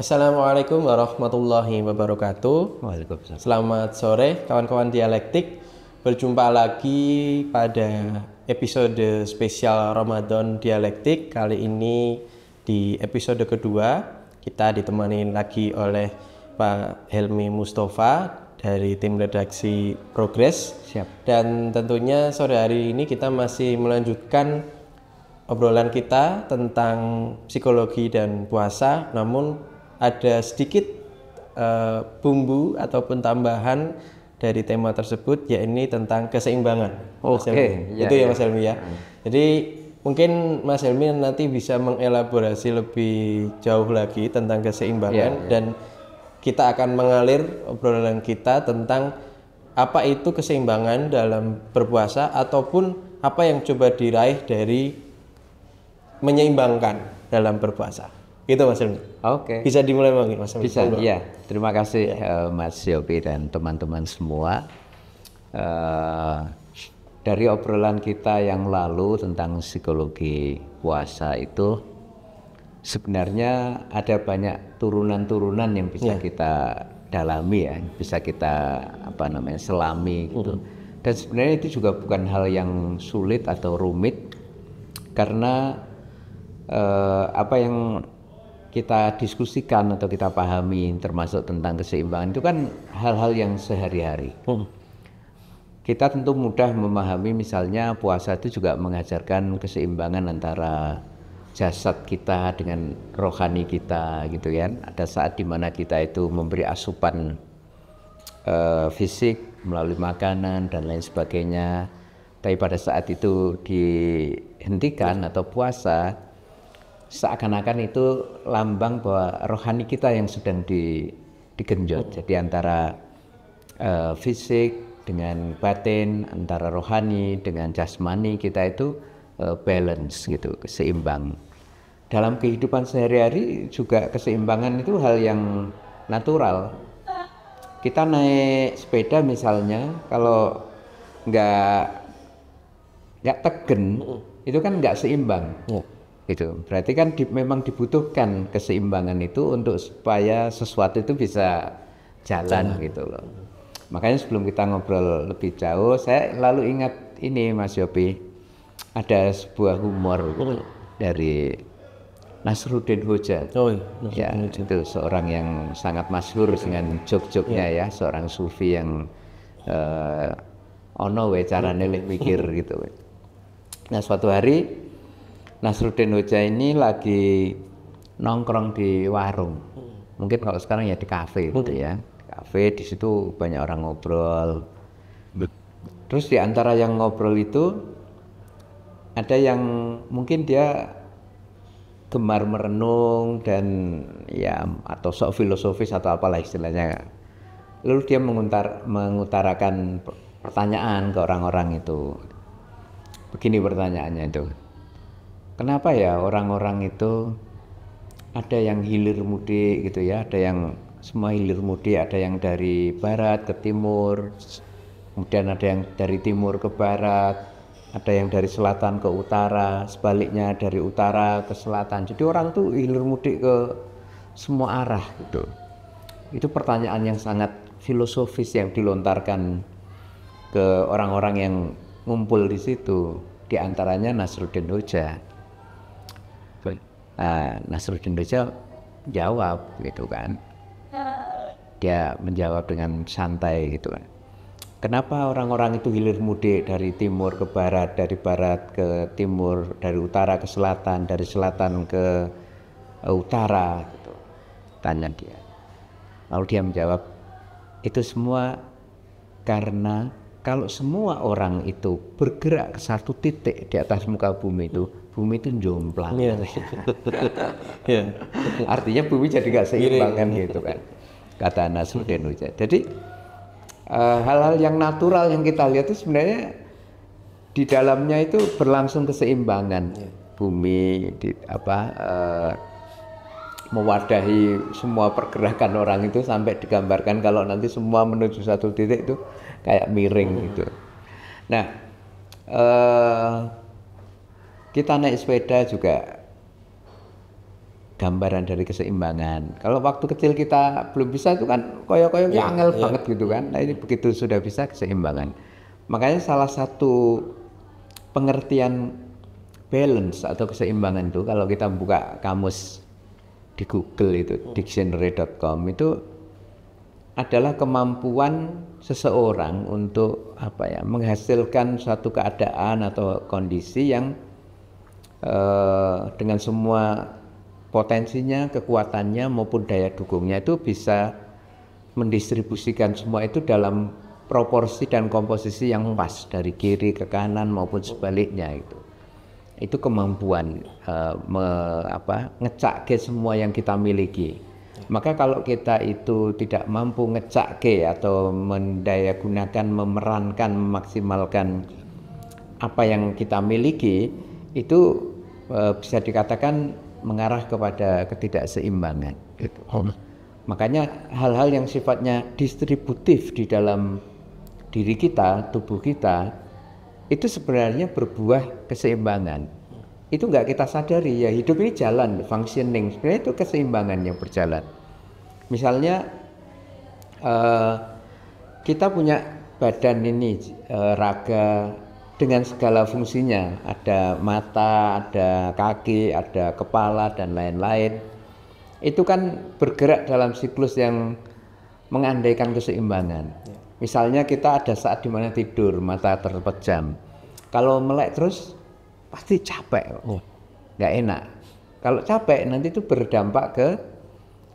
Assalamualaikum warahmatullahi wabarakatuh. Waalaikumsalam. Selamat sore kawan-kawan dialektik. Berjumpa lagi pada episode spesial Ramadan Dialektik. Kali ini di episode kedua kita ditemani lagi oleh Pak Helmi Mustafa dari tim redaksi Progres. Siap. Dan tentunya sore hari ini kita masih melanjutkan obrolan kita tentang psikologi dan puasa, namun ada sedikit bumbu ataupun tambahan dari tema tersebut, yaitu tentang keseimbangan. Oke, itu ya Mas Helmi ya. Jadi mungkin Mas Helmi nanti bisa mengelaborasi lebih jauh lagi tentang keseimbangan dan kita akan mengalir obrolan kita tentang apa itu keseimbangan dalam berpuasa ataupun apa yang coba diraih dari menyeimbangkan dalam berpuasa. Gitu Mas Helmi. Oke. Bisa dimulai lagi Mas Helmi. Bisa, iya. Terima kasih Mas Yopi dan teman-teman semua. Dari obrolan kita yang lalu tentang psikologi puasa itu sebenarnya ada banyak turunan-turunan yang bisa kita dalami ya, bisa kita selami gitu. Dan sebenarnya itu juga bukan hal yang sulit atau rumit karena apa yang kita diskusikan atau kita pahami termasuk tentang keseimbangan itu kan hal-hal yang sehari-hari. Kita tentu mudah memahami misalnya puasa itu juga mengajarkan keseimbangan antara jasad kita dengan rohani kita gitu kan. Ada saat dimana kita itu memberi asupan fisik melalui makanan dan lain sebagainya. Tapi pada saat itu dihentikan atau puasa, seakan-akan itu lambang bahwa rohani kita yang sedang digenjot. Jadi antara fisik dengan batin, antara rohani dengan jasmani kita itu balance gitu, seimbang. Dalam kehidupan sehari-hari juga keseimbangan itu hal yang natural. Kita naik sepeda misalnya, kalau nggak tegen, itu kan nggak seimbang. Gitu. Berarti kan memang dibutuhkan keseimbangan itu untuk supaya sesuatu itu bisa jalan gitu loh. Makanya sebelum kita ngobrol lebih jauh, saya lalu ingat ini Mas Yopi, ada sebuah humor dari Nasruddin Hoja. Itu seorang yang sangat masyhur dengan jok-joknya ya, seorang sufi yang ono we carane lek mikir gitu. Nah, suatu hari Nasruddin Hoja ini lagi nongkrong di warung, mungkin kalau sekarang ya di kafe gitu ya, kafe. Di situ banyak orang ngobrol. Terus di antara yang ngobrol itu ada yang mengkin dia gemar merenung dan ya atau sok filosofis atau apalah istilahnya. Lalu dia mengutarakan pertanyaan ke orang-orang itu. Begini pertanyaannya itu. Kenapa ya orang-orang itu ada yang hilir mudik gitu ya, ada yang semua hilir mudik, ada yang dari barat ke timur, kemudian ada yang dari timur ke barat, ada yang dari selatan ke utara, sebaliknya dari utara ke selatan. Jadi orang tuh hilir mudik ke semua arah gitu. Itu pertanyaan yang sangat filosofis yang dilontarkan ke orang-orang yang ngumpul di situ, di antaranya Nasruddin Hoja. Nasruddin Hoja jawab gitu kan, dia menjawab dengan santai gitu kan. Kenapa orang-orang itu hilir mudik dari timur ke barat, dari barat ke timur, dari utara ke selatan, dari selatan ke utara gitu, tanya dia. Lalu dia menjawab, itu semua karena kalau semua orang itu bergerak ke satu titik di atas muka bumi itu jomplang. Artinya bumi jadi gak seimbang kan gitu kan, kata Nasruddin Hoja. Jadi hal-hal yang natural yang kita lihat itu sebenarnya di dalamnya itu berlangsung keseimbangan. Bumi mewadahi semua pergerakan orang itu sampai digambarkan kalau nanti semua menuju satu titik itu kayak miring gitu. Nah, kita naik sepeda juga gambaran dari keseimbangan. Kalau waktu kecil kita belum bisa itu kan koyo-koyo angel banget gitu kan. Nah ini begitu sudah bisa keseimbangan. Makanya salah satu pengertian balance atau keseimbangan itu kalau kita buka kamus di Google itu dictionary.com itu adalah kemampuan seseorang untuk menghasilkan suatu keadaan atau kondisi yang dengan semua potensinya, kekuatannya maupun daya dukungnya itu bisa mendistribusikan semua itu dalam proporsi dan komposisi yang pas dari kiri ke kanan maupun sebaliknya itu kemampuan ngecakke semua yang kita miliki. Maka kalau kita itu tidak mampu ngecakke atau mendayagunakan, memerankan, memaksimalkan apa yang kita miliki, itu bisa dikatakan mengarah kepada ketidakseimbangan gitu. Makanya hal-hal yang sifatnya distributif di dalam diri kita, tubuh kita, itu sebenarnya berbuah keseimbangan. Itu nggak kita sadari ya, hidup ini jalan, functioning, sebenarnya itu keseimbangan yang berjalan. Misalnya kita punya badan ini, raga dengan segala fungsinya, ada mata, ada kaki, ada kepala dan lain-lain. Itu kan bergerak dalam siklus yang mengandaikan keseimbangan. Misalnya kita ada saat dimana tidur, mata terpejam. Kalau melek terus pasti capek, nggak enak. Kalau capek nanti itu berdampak ke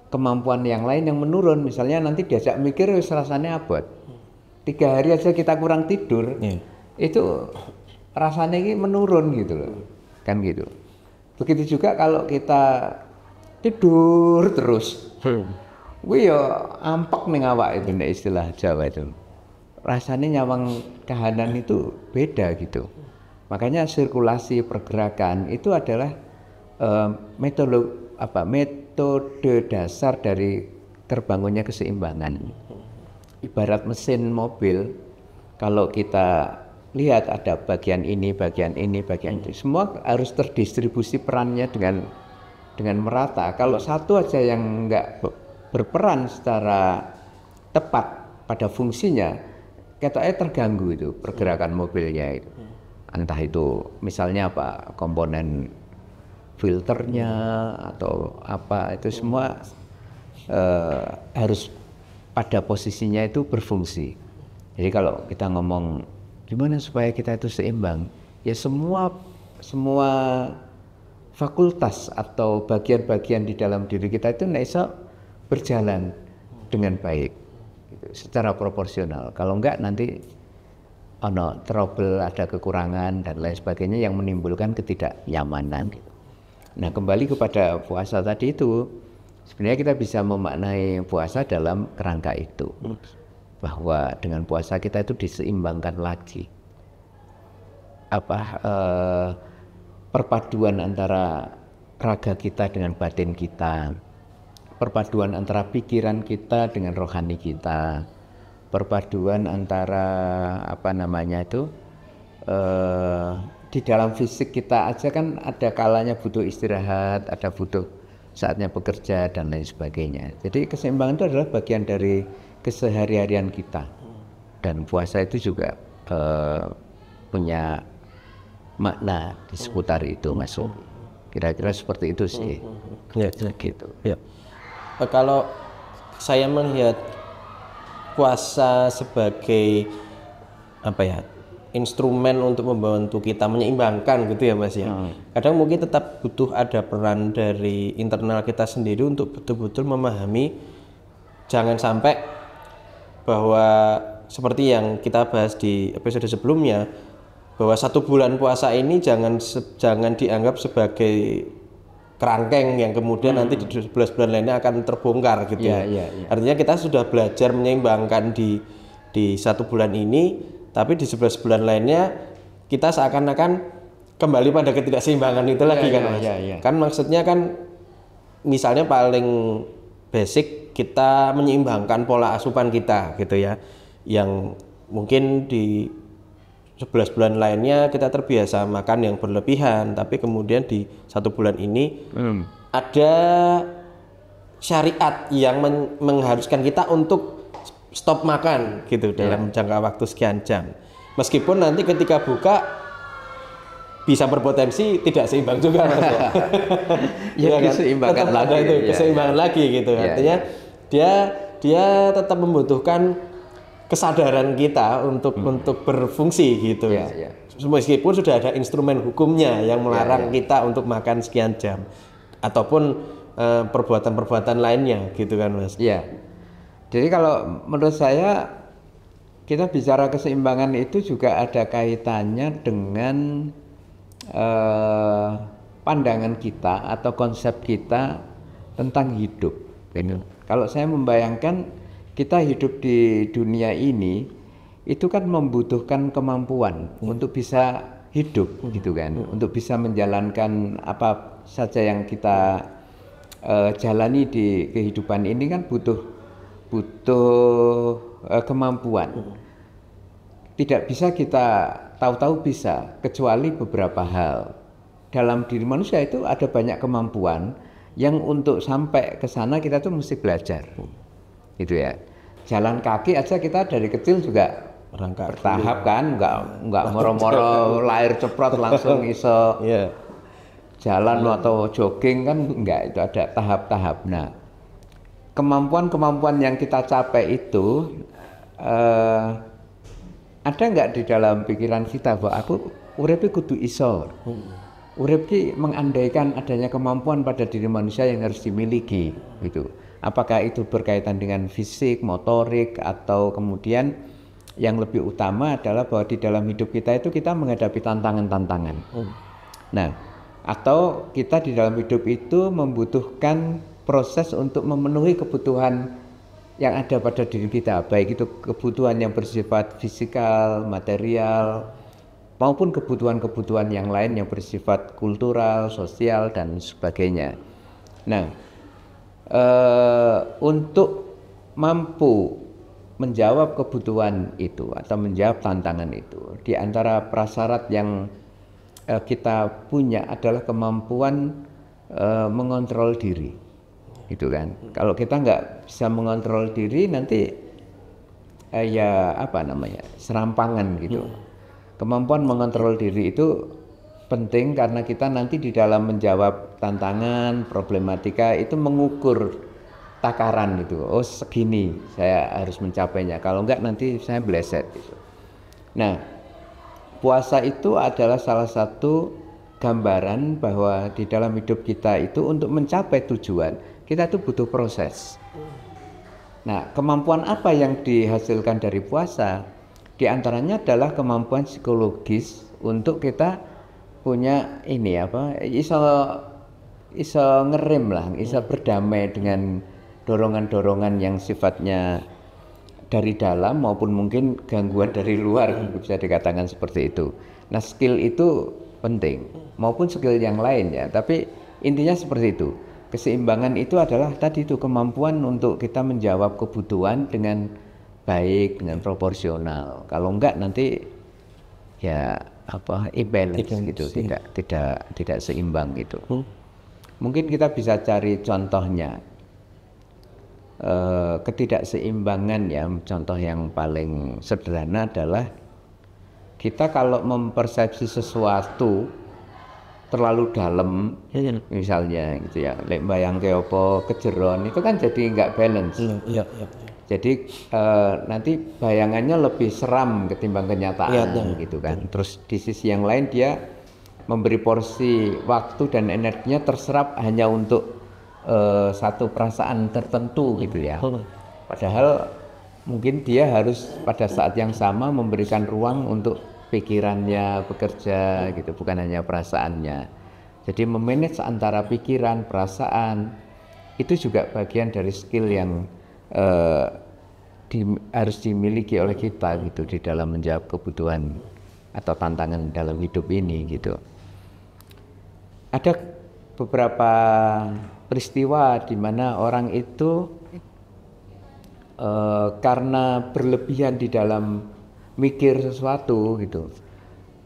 kemampuan yang lain yang menurun. Misalnya nanti diajak mikir rasanya abot. 3 hari aja kita kurang tidur, itu rasanya ini menurun gitu loh, kan gitu. Begitu juga kalau kita tidur terus, wih ya ampak nih awak itu, nih istilah Jawa itu. Rasanya nyawang kahanan itu beda gitu. Makanya sirkulasi pergerakan itu adalah metode dasar dari terbangunnya keseimbangan. Ibarat mesin mobil, kalau kita lihat ada bagian ini, bagian itu, semua harus terdistribusi perannya dengan merata. Kalau satu aja yang enggak berperan secara tepat pada fungsinya, katanya terganggu itu pergerakan mobilnya itu. Entah itu misalnya komponen filternya atau itu semua harus pada posisinya itu berfungsi. Jadi kalau kita ngomong gimana supaya kita itu seimbang, ya semua fakultas atau bagian-bagian di dalam diri kita itu bisa berjalan dengan baik gitu, secara proporsional. Kalau enggak nanti trouble, ada kekurangan dan lain sebagainya yang menimbulkan ketidaknyamanan gitu. Nah, kembali kepada puasa tadi itu, sebenarnya kita bisa memaknai puasa dalam kerangka itu, bahwa dengan puasa kita itu diseimbangkan lagi perpaduan antara raga kita dengan batin kita, perpaduan antara pikiran kita dengan rohani kita, perpaduan antara di dalam fisik kita aja kan ada kalanya butuh istirahat, ada butuh saatnya bekerja dan lain sebagainya. Jadi keseimbangan itu adalah bagian dari kesehari-harian kita, dan puasa itu juga punya makna di seputar itu, masuk. Kira-kira seperti itu sih. Ya, gitu. Ya. Kalau saya melihat puasa sebagai instrumen untuk membantu kita menyeimbangkan gitu ya Mas ya. Kadang mungkin tetap butuh ada peran dari internal kita sendiri untuk betul-betul memahami, jangan sampai bahwa seperti yang kita bahas di episode sebelumnya, bahwa 1 bulan puasa ini jangan dianggap sebagai kerangkeng yang kemudian nanti di 11 bulan lainnya akan terbongkar gitu ya. Artinya kita sudah belajar menyeimbangkan di 1 bulan ini, tapi di 11 bulan lainnya kita seakan-akan kembali pada ketidakseimbangan itu lagi kan Mas. Kan maksudnya kan misalnya paling basic kita menyeimbangkan pola asupan kita gitu ya, yang mungkin di 11 bulan lainnya kita terbiasa makan yang berlebihan, tapi kemudian di 1 bulan ini ada syariat yang mengharuskan kita untuk stop makan gitu dalam jangka waktu sekian jam. Meskipun nanti ketika buka bisa berpotensi tidak seimbang juga Mas. Ya, diseimbangkan lagi. Ada itu keseimbangan lagi gitu. Artinya dia tetap membutuhkan kesadaran kita untuk berfungsi gitu. Meskipun sudah ada instrumen hukumnya yang melarang kita untuk makan sekian jam ataupun perbuatan-perbuatan lainnya gitu kan Mas. Iya. Jadi kalau menurut saya kita bicara keseimbangan itu juga ada kaitannya dengan pandangan kita atau konsep kita tentang hidup. Kalau saya membayangkan kita hidup di dunia ini itu kan membutuhkan kemampuan untuk bisa hidup gitu kan, untuk bisa menjalankan apa saja yang kita jalani di kehidupan ini kan butuh kemampuan. Tidak bisa kita tahu-tahu bisa, kecuali beberapa hal. Dalam diri manusia itu ada banyak kemampuan yang untuk sampai ke sana kita tuh mesti belajar. Gitu ya. Jalan kaki aja kita dari kecil juga bertahap kan, enggak moro-moro lahir ceprot langsung iso jalan atau jogging kan, enggak, itu ada tahap-tahap. Nah, kemampuan-kemampuan yang kita capai itu ada nggak di dalam pikiran kita bahwa aku urip kudu iso. Urip ki mengandaikan adanya kemampuan pada diri manusia yang harus dimiliki gitu. Apakah itu berkaitan dengan fisik, motorik, atau kemudian yang lebih utama adalah bahwa di dalam hidup kita itu kita menghadapi tantangan-tantangan. Nah, atau kita di dalam hidup itu membutuhkan proses untuk memenuhi kebutuhan yang ada pada diri kita, baik itu kebutuhan yang bersifat fisikal, material, maupun kebutuhan-kebutuhan yang lain yang bersifat kultural, sosial, dan sebagainya. Nah, untuk mampu menjawab kebutuhan itu atau menjawab tantangan itu, di antara prasyarat yang kita punya adalah kemampuan mengontrol diri. Gitu kan. Kalau kita nggak bisa mengontrol diri nanti serampangan gitu. Kemampuan mengontrol diri itu penting karena kita nanti di dalam menjawab tantangan, problematika itu mengukur takaran gitu. Oh, segini saya harus mencapainya. Kalau enggak nanti saya bleset gitu. Nah, puasa itu adalah salah satu gambaran bahwa di dalam hidup kita itu untuk mencapai tujuan kita tuh butuh proses. Nah, kemampuan apa yang dihasilkan dari puasa? Di antaranya adalah kemampuan psikologis untuk kita punya iso ngerem lah, iso berdamai dengan dorongan-dorongan yang sifatnya dari dalam maupun mungkin gangguan dari luar, bisa dikatakan seperti itu. Nah, skill itu penting maupun skill yang lain ya, tapi intinya seperti itu. Keseimbangan itu adalah tadi itu kemampuan untuk kita menjawab kebutuhan dengan baik, dengan proporsional. Kalau enggak nanti ya imbalance gitu, tidak seimbang gitu. Mungkin kita bisa cari contohnya. Ketidakseimbangan ya, contoh yang paling sederhana adalah kita kalau mempersepsi sesuatu terlalu dalam misalnya gitu ya, lek bayangke apa kejeron itu kan jadi nggak balance. Jadi nanti bayangannya lebih seram ketimbang kenyataan gitu kan. Terus di sisi yang lain dia memberi porsi waktu dan energinya terserap hanya untuk satu perasaan tertentu gitu ya. Padahal mungkin dia harus pada saat yang sama memberikan ruang untuk pikirannya bekerja gitu, bukan hanya perasaannya. Jadi memanage antara pikiran, perasaan itu juga bagian dari skill yang harus dimiliki oleh kita gitu di dalam menjawab kebutuhan atau tantangan dalam hidup ini gitu. Ada beberapa peristiwa di mana orang itu karena berlebihan di dalam mikir sesuatu gitu,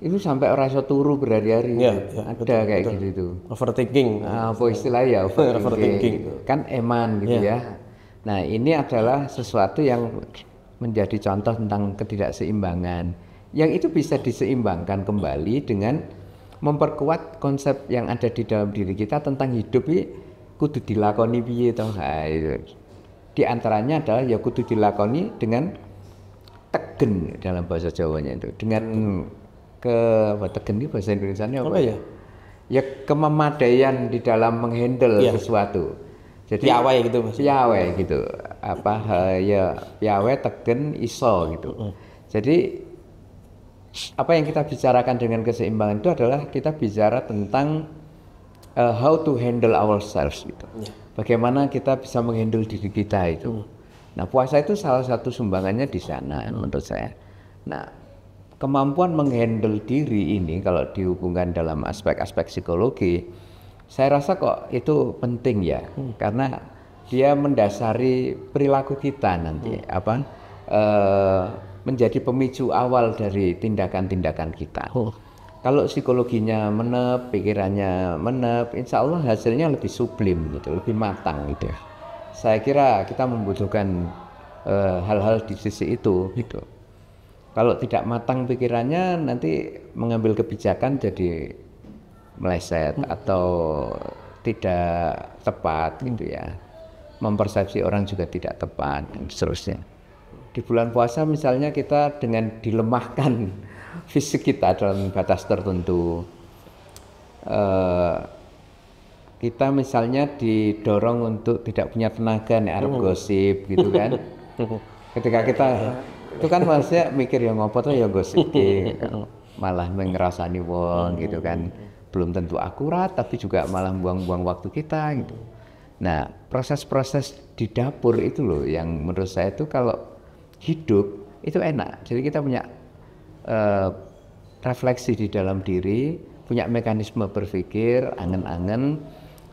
itu sampai rasa turu berhari-hari. Ada betul, kayak gitu itu. Overthinking. Apa istilahnya overthinking Overthinking. gitu. Kan eman gitu ya. Nah ini adalah sesuatu yang menjadi contoh tentang ketidakseimbangan yang itu bisa diseimbangkan kembali dengan memperkuat konsep yang ada di dalam diri kita tentang hidup ini kudu dilakoni piye toh. Di antaranya adalah ya kudu dilakoni dengan tegen dalam bahasa Jawanya itu, dengan tegen ini bahasa Indonesianya apa ya? Ya kememadaian di dalam menghandle sesuatu. Jadi piawai gitu Mas. Piawai gitu. Ya piawai tegen iso gitu. Jadi apa yang kita bicarakan dengan keseimbangan itu adalah kita bicara tentang how to handle ourselves gitu. Bagaimana kita bisa menghandle diri kita itu. Nah, puasa itu salah satu sumbangannya di sana menurut saya. Nah, kemampuan menghandle diri ini kalau dihubungkan dalam aspek-aspek psikologi, saya rasa kok itu penting ya, karena dia mendasari perilaku kita nanti, menjadi pemicu awal dari tindakan-tindakan kita. Kalau psikologinya menep, pikirannya menep, insya Allah hasilnya lebih sublim gitu, lebih matang gitu. Saya kira kita membutuhkan hal-hal di sisi itu gitu. Kalau tidak matang pikirannya nanti mengambil kebijakan jadi meleset atau tidak tepat gitu ya. Mempersepsi orang juga tidak tepat dan seterusnya. Di bulan puasa misalnya kita dengan dilemahkan fisik kita dalam batas tertentu, kita misalnya didorong untuk tidak punya tenaga nih arep gosip gitu kan. Ketika kita itu kan maksudnya mikir ya ngopo tuh ya gosip malah mengerasani wong gitu kan, belum tentu akurat tapi juga malah buang-buang waktu kita gitu. Nah proses-proses di dapur itu loh yang menurut saya itu kalau hidup itu enak. Jadi kita punya refleksi di dalam diri, punya mekanisme berpikir, angen-angen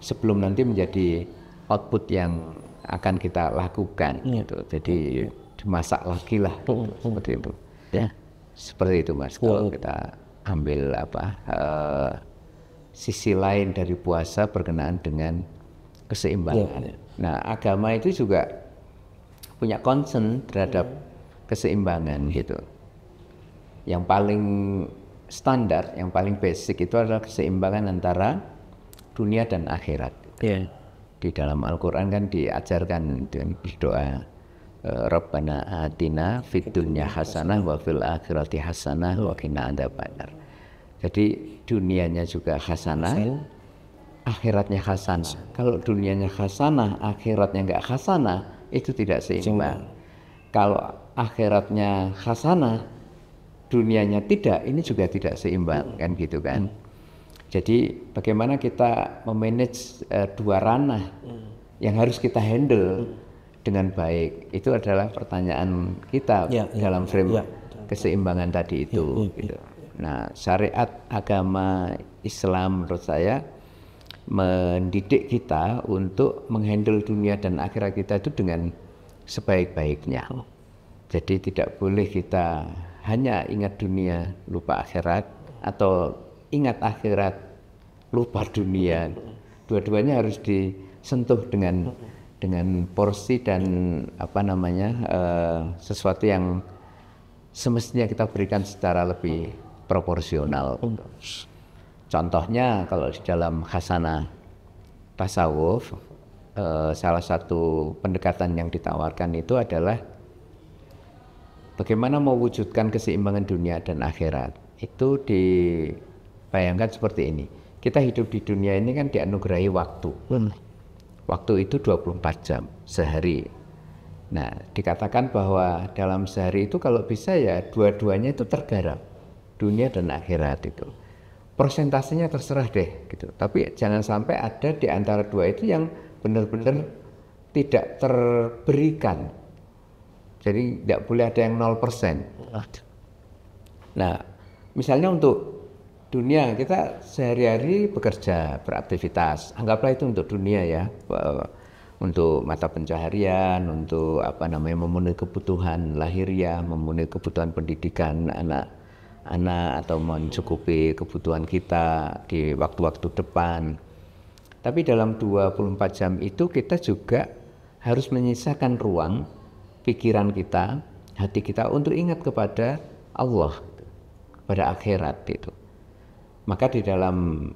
sebelum nanti menjadi output yang akan kita lakukan gitu. Jadi dimasak lagi lah gitu, seperti itu ya, seperti itu Mas. Kalau kita ambil sisi lain dari puasa berkenaan dengan keseimbangan. Nah agama itu juga punya concern terhadap keseimbangan gitu. Yang paling standar, yang paling basic itu adalah keseimbangan antara dunia dan akhirat. Di dalam Al-Quran kan diajarkan dengan doa Rabbana atina fid dunya hasanah wa fil akhirati hasanah wa qina adzabannar. Jadi dunianya juga hasanah, akhiratnya hasanah. Kalau dunianya hasanah, akhiratnya enggak hasanah, itu tidak seimbang. Kalau akhiratnya hasanah, dunianya tidak, ini juga tidak seimbang kan gitu kan. Jadi bagaimana kita memanage dua ranah yang harus kita handle dengan baik, itu adalah pertanyaan kita dalam frame keseimbangan tadi itu gitu. Nah syariat agama Islam menurut saya mendidik kita untuk menghandle dunia dan akhirat kita itu dengan sebaik-baiknya. Jadi tidak boleh kita hanya ingat dunia lupa akhirat atau ingat akhirat lupa dunia. Dua-duanya harus disentuh dengan porsi dan sesuatu yang semestinya kita berikan secara lebih proporsional. Contohnya kalau di dalam khasanah tasawuf, salah satu pendekatan yang ditawarkan itu adalah bagaimana mewujudkan keseimbangan dunia dan akhirat. Itu dibayangkan seperti ini. Kita hidup di dunia ini kan dianugerahi waktu. Waktu itu 24 jam sehari. Nah, dikatakan bahwa dalam sehari itu kalau bisa ya dua-duanya itu tergarap. Dunia dan akhirat itu. Persentasenya terserah deh gitu. Tapi jangan sampai ada di antara dua itu yang benar-benar tidak terberikan. Jadi tidak boleh ada yang 0%. Nah, misalnya untuk dunia kita sehari-hari bekerja, beraktivitas. Anggaplah itu untuk dunia ya. Untuk mata pencaharian, untuk memenuhi kebutuhan lahiriah, memenuhi kebutuhan pendidikan anak atau mencukupi kebutuhan kita di waktu-waktu depan. Tapi dalam 24 jam itu kita juga harus menyisakan ruang pikiran kita, hati kita untuk ingat kepada Allah, kepada akhirat itu. Maka di dalam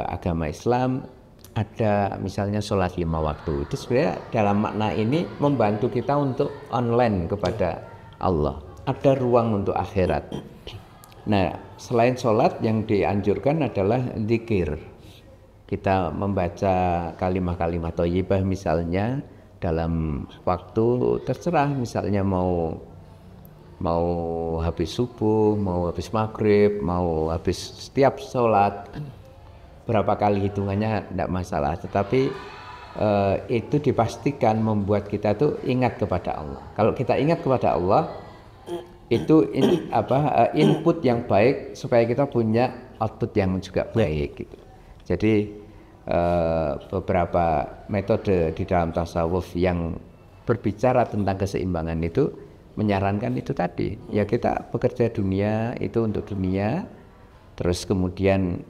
agama Islam ada misalnya sholat 5 waktu. Itu sebenarnya dalam makna ini membantu kita untuk online kepada Allah. Ada ruang untuk akhirat. Nah, selain sholat yang dianjurkan adalah zikir. Kita membaca kalimat-kalimat thayyibah misalnya dalam waktu terserah, misalnya mau habis subuh, mau habis maghrib, mau habis setiap sholat, berapa kali hitungannya tidak masalah, tetapi itu dipastikan membuat kita tuh ingat kepada Allah. Kalau kita ingat kepada Allah, itu input yang baik supaya kita punya output yang juga baik gitu. Jadi beberapa metode di dalam tasawuf yang berbicara tentang keseimbangan itu menyarankan itu tadi, ya kita bekerja dunia itu untuk dunia, terus kemudian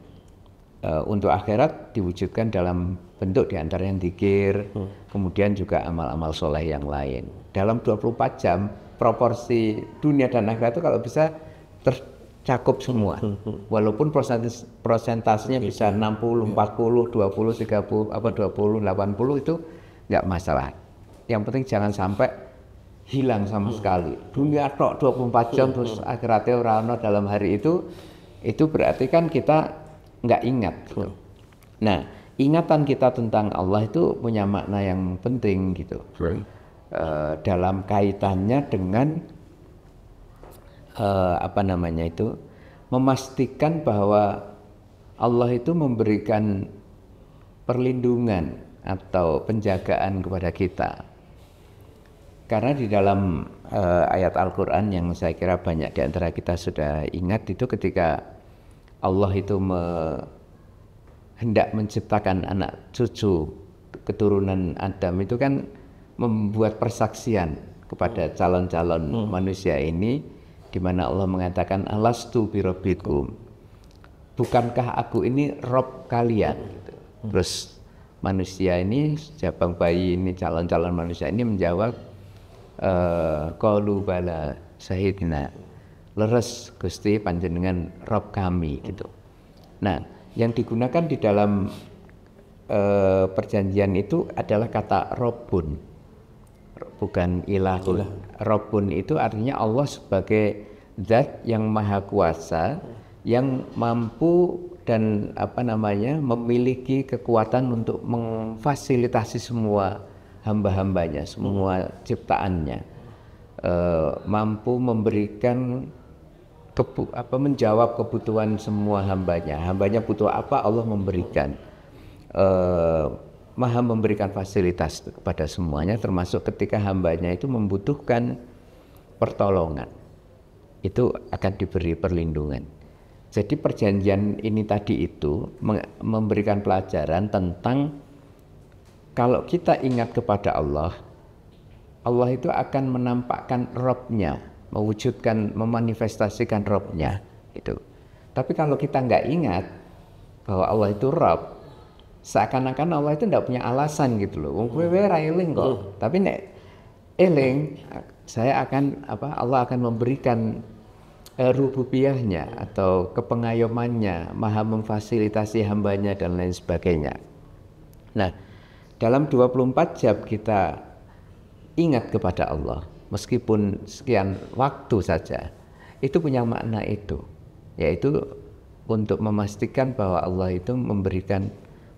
untuk akhirat diwujudkan dalam bentuk diantaranya zikir, kemudian juga amal-amal soleh yang lain. Dalam 24 jam proporsi dunia dan akhirat itu kalau bisa tercakup semua, walaupun prosentasenya bisa 60, 40, 20, 30, 20, 80 itu nggak masalah. Yang penting jangan sampai hilang sama sekali. Dunia tok 24 jam terus akhiratnya ora ono dalam hari itu berarti kan kita nggak ingat. Nah, ingatan kita tentang Allah itu punya makna yang penting gitu. Dalam kaitannya dengan memastikan bahwa Allah itu memberikan perlindungan atau penjagaan kepada kita. Karena di dalam ayat Al-Quran yang saya kira banyak di antara kita sudah ingat itu ketika Allah itu hendak menciptakan anak cucu keturunan Adam itu kan membuat persaksian kepada calon-calon manusia ini, di mana Allah mengatakan alastu birabbikum, bukankah aku ini Rob kalian gitu. Terus manusia ini, jabang bayi ini, calon-calon manusia ini menjawab qalu bala syahidna, leres Gusti panjenengan Rob kami gitu. Nah, yang digunakan di dalam perjanjian itu adalah kata Robun, bukan ilahun. Robun itu artinya Allah sebagai zat yang maha kuasa, yang mampu dan memiliki kekuatan untuk memfasilitasi semua hamba-hambanya, semua ciptaannya, mampu memberikan menjawab kebutuhan semua hambanya butuh apa Allah memberikan, maha memberikan fasilitas kepada semuanya, termasuk ketika hambanya itu membutuhkan pertolongan itu akan diberi perlindungan. Jadi perjanjian ini tadi itu memberikan pelajaran tentang kalau kita ingat kepada Allah, Allah itu akan menampakkan Robnya, mewujudkan, memanifestasikan Robnya itu. Tapi kalau kita nggak ingat bahwa Allah itu Rob, seakan-akan Allah itu nggak punya alasan gitu loh. Wong kowe ra eling kok. Tapi nek eling, Allah akan memberikan rububiyahnya atau kepengayomannya, maha memfasilitasi hambanya dan lain sebagainya. Nah, dalam 24 jam kita ingat kepada Allah, meskipun sekian waktu saja, itu punya makna itu, yaitu untuk memastikan bahwa Allah itu memberikan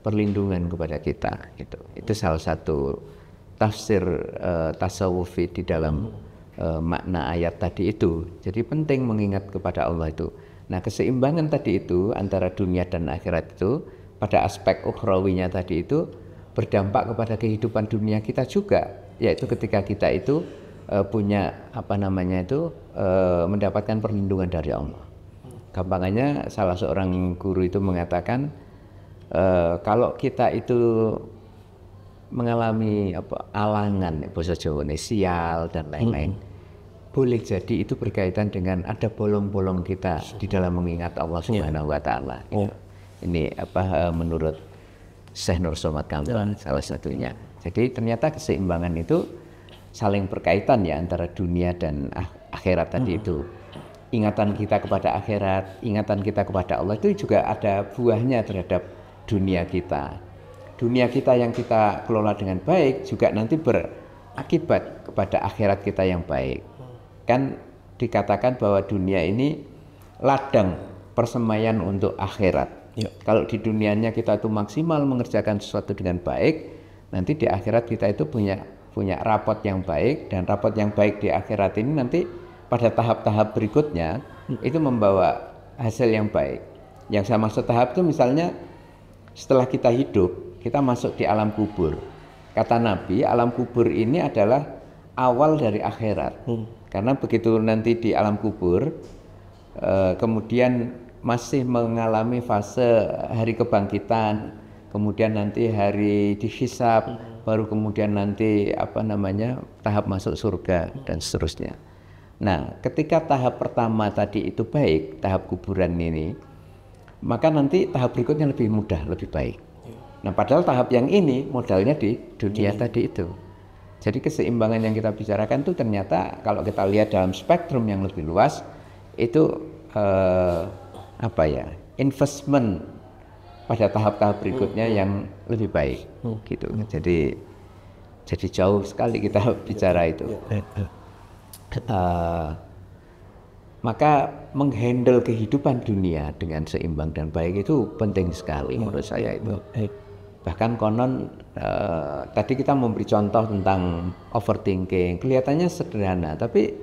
perlindungan kepada kita. Itu salah satu tafsir tasawufi di dalam makna ayat tadi itu. Jadi penting mengingat kepada Allah itu. Nah, keseimbangan tadi itu antara dunia dan akhirat itu pada aspek ukhrawinya tadi itu berdampak kepada kehidupan dunia kita juga, yaitu ketika kita itu mendapatkan perlindungan dari Allah. Gampangannya salah seorang guru itu mengatakan kalau kita itu mengalami alangan, bahasa Jawa, sial dan lain-lain, boleh jadi itu berkaitan dengan ada bolong-bolong kita di dalam mengingat Allah Subhanahu wa taala. Ini menurut Syekh Nur Somad Kambang salah satunya. Jadi ternyata keseimbangan itu saling berkaitan ya antara dunia dan akhirat tadi itu. Ingatan kita kepada akhirat, ingatan kita kepada Allah itu juga ada buahnya terhadap dunia kita. Dunia kita yang kita kelola dengan baik juga nanti berakibat kepada akhirat kita yang baik. Kan dikatakan bahwa dunia ini ladang persemaian untuk akhirat. Kalau di dunianya kita itu maksimal mengerjakan sesuatu dengan baik, nanti di akhirat kita itu punya rapot yang baik, dan rapot yang baik di akhirat ini nanti pada tahap-tahap berikutnya itu membawa hasil yang baik. Yang saya maksud tahap itu misalnya setelah kita hidup, kita masuk di alam kubur. Kata Nabi, alam kubur ini adalah awal dari akhirat. Karena begitu nanti di alam kubur, kemudian masih mengalami fase hari kebangkitan, kemudian nanti hari dihisab, baru kemudian nanti tahap masuk surga dan seterusnya. Nah, ketika tahap pertama tadi itu baik, tahap kuburan ini, maka nanti tahap berikutnya lebih mudah, lebih baik. Nah, padahal tahap yang ini modalnya di dunia tadi itu. Jadi keseimbangan yang kita bicarakan itu ternyata kalau kita lihat dalam spektrum yang lebih luas itu investment pada tahap-tahap berikutnya yang lebih baik gitu. Jadi jauh sekali kita bicara itu. Maka menghandle kehidupan dunia dengan seimbang dan baik itu penting sekali menurut saya itu. Bahkan konon tadi kita memberi contoh tentang overthinking, kelihatannya sederhana, tapi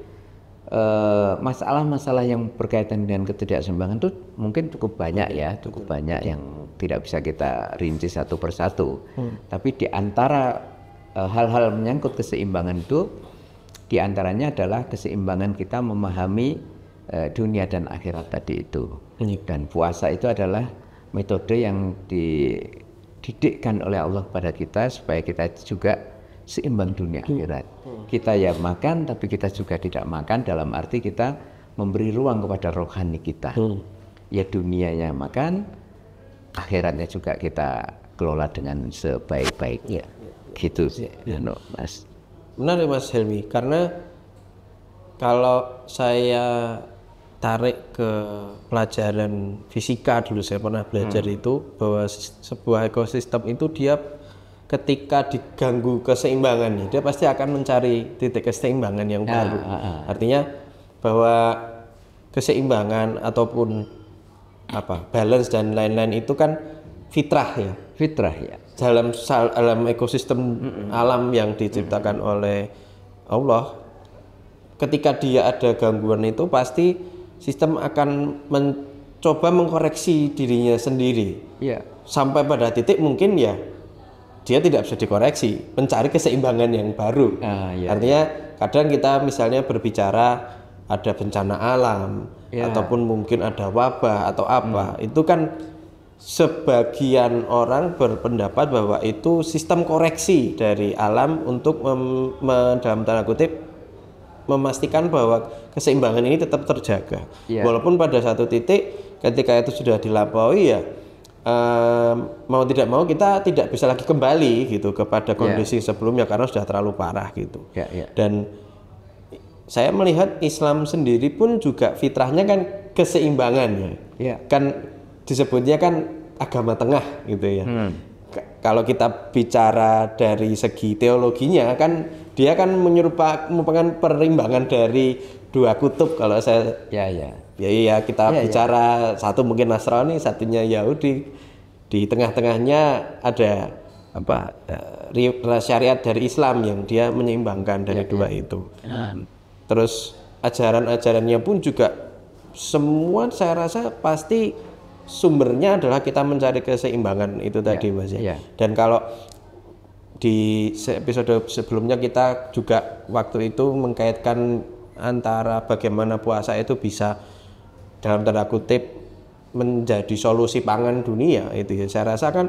masalah-masalah yang berkaitan dengan ketidakseimbangan itu mungkin cukup banyak ya, cukup banyak yang tidak bisa kita rinci satu persatu. Tapi di antara hal-hal menyangkut keseimbangan itu, di antaranya adalah keseimbangan kita memahami dunia dan akhirat tadi itu. Dan puasa itu adalah metode yang dididikkan oleh Allah kepada kita supaya kita juga seimbang dunia akhirat. Kita ya makan, tapi kita juga tidak makan dalam arti kita memberi ruang kepada rohani kita. Ya dunianya makan, akhiratnya juga kita kelola dengan sebaik-baiknya. Gitu sih, Mas. Benar ya Mas Helmi, karena kalau saya tarik ke pelajaran fisika dulu, saya pernah belajar itu bahwa sebuah ekosistem itu dia ketika diganggu keseimbangannya, dia pasti akan mencari titik keseimbangan yang baru. Artinya bahwa keseimbangan ataupun balance dan lain-lain itu kan fitrah ya. Fitrah ya. Dalam ekosistem alam yang diciptakan oleh Allah, ketika dia ada gangguan itu pasti sistem akan mencoba mengkoreksi dirinya sendiri. Sampai pada titik mungkin ya dia tidak bisa dikoreksi, mencari keseimbangan yang baru. Artinya kadang kita misalnya berbicara ada bencana alam ataupun mungkin ada wabah atau apa, itu kan sebagian orang berpendapat bahwa itu sistem koreksi dari alam untuk dalam tanda kutip memastikan bahwa keseimbangan ini tetap terjaga. Walaupun pada satu titik ketika itu sudah dilampaui ya mau tidak mau kita tidak bisa lagi kembali gitu kepada kondisi sebelumnya karena sudah terlalu parah gitu. Dan saya melihat Islam sendiri pun juga fitrahnya kan keseimbangan ya. Kan disebutnya kan agama tengah gitu ya. Kalau kita bicara dari segi teologinya kan dia kan merupakan perimbangan dari dua kutub. Kalau saya kita bicara satu mungkin Nasrani, satunya Yahudi, di tengah-tengahnya ada syariat dari Islam yang dia menyeimbangkan dari dua itu. Terus ajaran-ajarannya pun juga semua saya rasa pasti sumbernya adalah kita mencari keseimbangan itu tadi Mas ya. Dan kalau di episode sebelumnya kita juga waktu itu mengkaitkan antara bagaimana puasa itu bisa dalam tanda kutip menjadi solusi pangan dunia itu ya. Saya rasa kan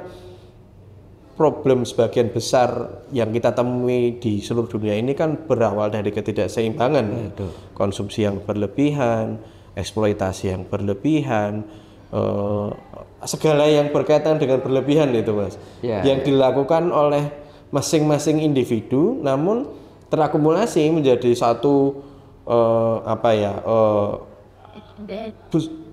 problem sebagian besar yang kita temui di seluruh dunia ini kan berawal dari ketidakseimbangan. Konsumsi yang berlebihan, eksploitasi yang berlebihan, segala yang berkaitan dengan berlebihan itu Mas, yang dilakukan oleh masing-masing individu, namun terakumulasi menjadi satu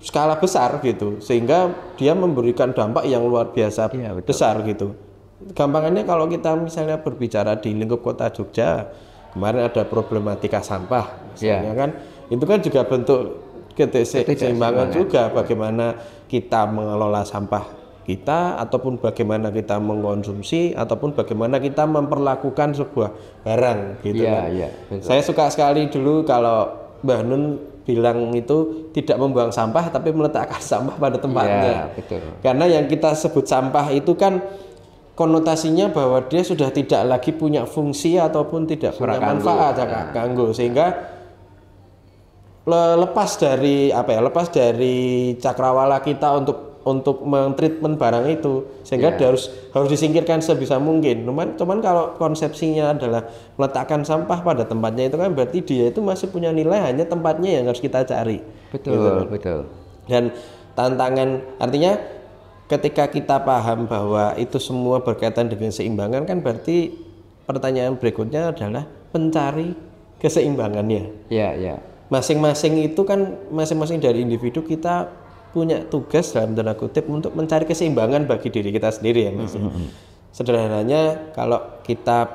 skala besar gitu, sehingga dia memberikan dampak yang luar biasa besar gitu. Gampangannya kalau kita misalnya berbicara di lingkup kota Jogja, kemarin ada problematika sampah misalnya kan, itu kan juga bentuk keseimbangan juga, bagaimana kita mengelola sampah kita, ataupun bagaimana kita mengkonsumsi, ataupun bagaimana kita memperlakukan sebuah barang gitu kan. Saya suka sekali dulu kalau Mbah Nun bilang itu tidak membuang sampah tapi meletakkan sampah pada tempatnya. Karena yang kita sebut sampah itu kan konotasinya bahwa dia sudah tidak lagi punya fungsi ataupun tidak punya manfaat kanggo, sehingga lepas dari cakrawala kita untuk mentreatment barang itu, sehingga dia harus disingkirkan sebisa mungkin. Cuman kalau konsepsinya adalah meletakkan sampah pada tempatnya, itu kan berarti dia itu masih punya nilai, hanya tempatnya yang harus kita cari. Betul. Dan tantangan, artinya ketika kita paham bahwa itu semua berkaitan dengan keseimbangan, kan berarti pertanyaan berikutnya adalah pencari keseimbangannya. Masing-masing itu kan, masing-masing dari individu kita punya tugas dalam tanda kutip untuk mencari keseimbangan bagi diri kita sendiri ya Mas. Sederhananya kalau kita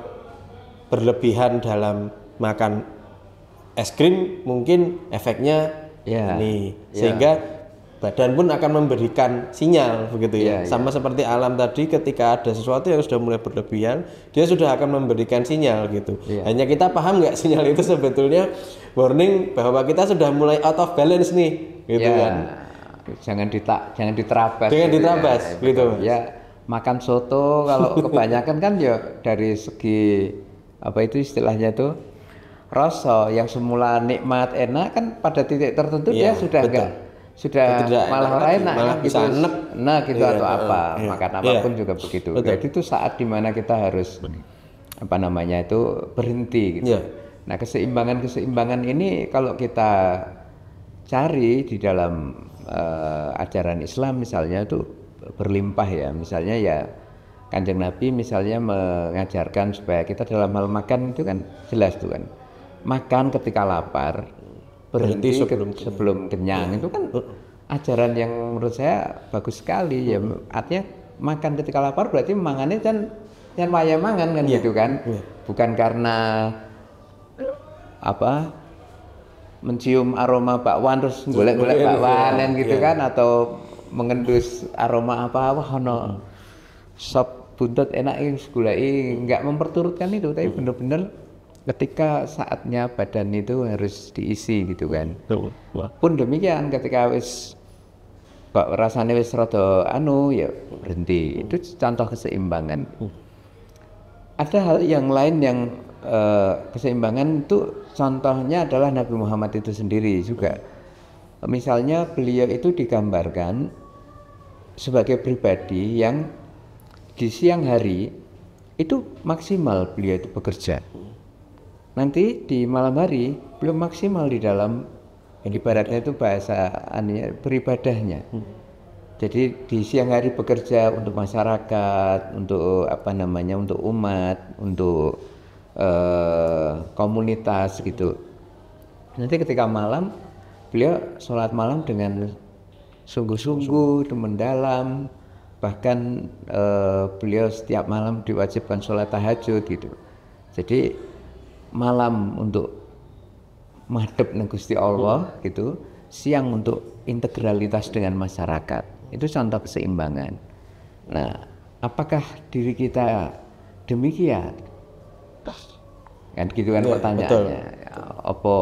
berlebihan dalam makan es krim, mungkin efeknya sehingga badan pun akan memberikan sinyal begitu ya. Sama seperti alam tadi, ketika ada sesuatu yang sudah mulai berlebihan, dia sudah akan memberikan sinyal gitu. Hanya kita paham nggak sinyal itu sebetulnya warning bahwa kita sudah mulai out of balance nih gitu kan. Jangan diterabas. Gitu. Makan soto kalau kebanyakan kan ya dari segi istilahnya itu rasa yang semula nikmat enak kan pada titik tertentu dia sudah malah enak, malah bisa enak gitu atau apa. Makan apapun juga begitu. Jadi itu saat dimana kita harus berhenti gitu. Nah, keseimbangan ini kalau kita cari di dalam ajaran Islam misalnya itu berlimpah ya. Misalnya ya Kanjeng Nabi misalnya mengajarkan supaya kita dalam hal makan itu kan jelas tuh kan, makan ketika lapar, berhenti sebelum kenyang. Itu kan ajaran yang menurut saya bagus sekali ya. Artinya makan ketika lapar berarti mangannya kan waya mangan kan gitu kan. Bukan karena mencium aroma bakwan terus golek-golek bakwan gitu kan, atau mengendus aroma sop buntut enak gulai, enggak memperturutkan itu, tapi benar-benar ketika saatnya badan itu harus diisi gitu kan. Pun demikian ketika wis kok rasanya wis rada ya berhenti. Itu contoh keseimbangan. Ada hal yang lain yang keseimbangan itu contohnya adalah Nabi Muhammad itu sendiri juga. Misalnya beliau itu digambarkan sebagai pribadi yang di siang hari itu maksimal beliau itu bekerja. Nanti di malam hari belum maksimal di dalam ibaratnya itu bahasa beribadahnya. Jadi di siang hari bekerja untuk masyarakat, untuk untuk umat, untuk komunitas gitu. Nanti ketika malam beliau sholat malam dengan sungguh-sungguh, mendalam. Bahkan beliau setiap malam diwajibkan sholat tahajud gitu. Jadi malam untuk madhep nang Gusti Allah gitu, siang untuk integralitas dengan masyarakat. Itu contoh keseimbangan. Nah, apakah diri kita demikian? Kan gitu kan pertanyaannya. Apa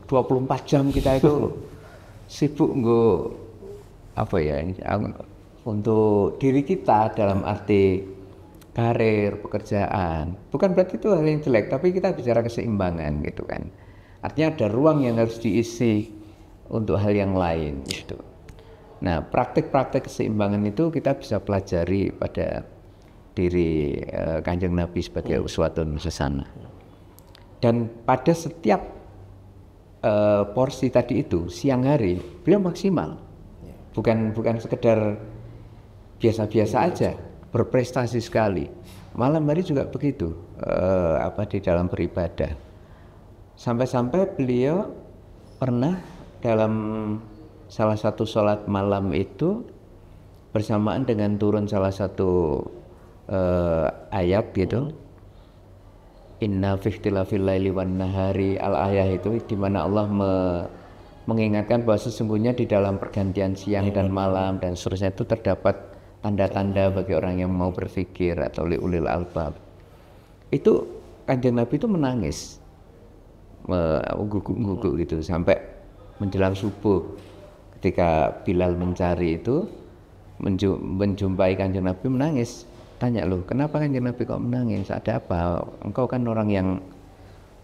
24 jam kita itu sibuk untuk diri kita dalam arti karir, pekerjaan. Bukan berarti itu hal yang jelek, tapi kita bicara keseimbangan gitu kan. Artinya ada ruang yang harus diisi untuk hal yang lain gitu. Nah, praktik-praktik keseimbangan itu kita bisa pelajari pada diri Kanjeng Nabi sebagai uswatun hasanah. Dan pada setiap porsi tadi itu siang hari beliau maksimal, bukan sekedar biasa-biasa aja, berprestasi sekali. Malam hari juga begitu, di dalam beribadah. Sampai-sampai beliau pernah dalam salah satu sholat malam itu bersamaan dengan turun salah satu ayat gitu, inna fi ikhtilafil laili wan nahari, al-ayah itu di mana Allah mengingatkan bahwa sesungguhnya di dalam pergantian siang dan malam dan seterusnya itu terdapat tanda-tanda bagi orang yang mau berpikir atau liulil albab. Itu Kanjeng Nabi itu menangis, mengguguk gitu sampai menjelang subuh. Ketika Bilal mencari itu menjumpai Kanjeng Nabi menangis. Tanya, loh kenapa Kanjeng Nabi kok menangis, ada apa? Engkau kan orang yang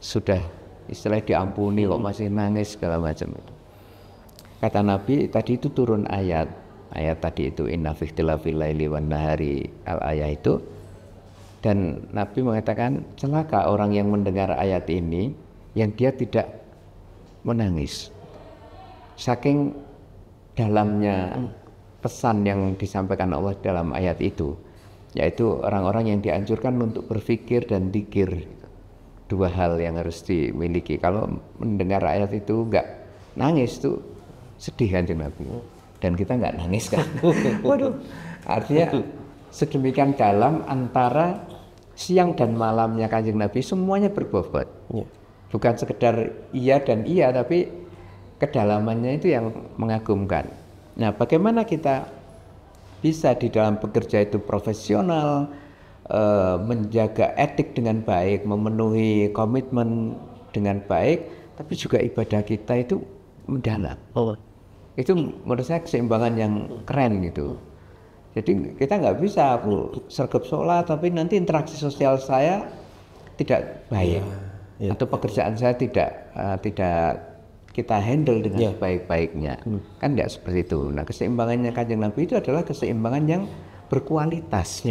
sudah istilahnya diampuni kok masih nangis segala macam itu. Kata Nabi, tadi itu turun ayat tadi itu inna fi ikhtilafil laili wan nahari, al-ayah itu, dan Nabi mengatakan celaka orang yang mendengar ayat ini yang dia tidak menangis. Saking dalamnya pesan yang disampaikan Allah dalam ayat itu, yaitu orang-orang yang dianjurkan untuk berpikir dan zikir. Dua hal yang harus dimiliki. Kalau mendengar ayat itu enggak nangis tuh sedih Kanjeng Nabi. Dan kita enggak nangis kan. Waduh, artinya sedemikian dalam antara siang dan malamnya Kanjeng Nabi semuanya berbobot. Bukan sekedar iya dan iya, tapi kedalamannya itu yang mengagumkan. Nah, bagaimana kita bisa di dalam bekerja itu profesional, menjaga etik dengan baik, memenuhi komitmen dengan baik, tapi juga ibadah kita itu mendalam. Itu menurut saya keseimbangan yang keren gitu. Jadi kita nggak bisa sergap sholat tapi nanti interaksi sosial saya tidak baik, atau pekerjaan saya tidak kita handle dengan sebaik-baiknya. Kan enggak seperti itu. Nah, keseimbangannya Kanjeng Nabi itu adalah keseimbangan yang berkualitas.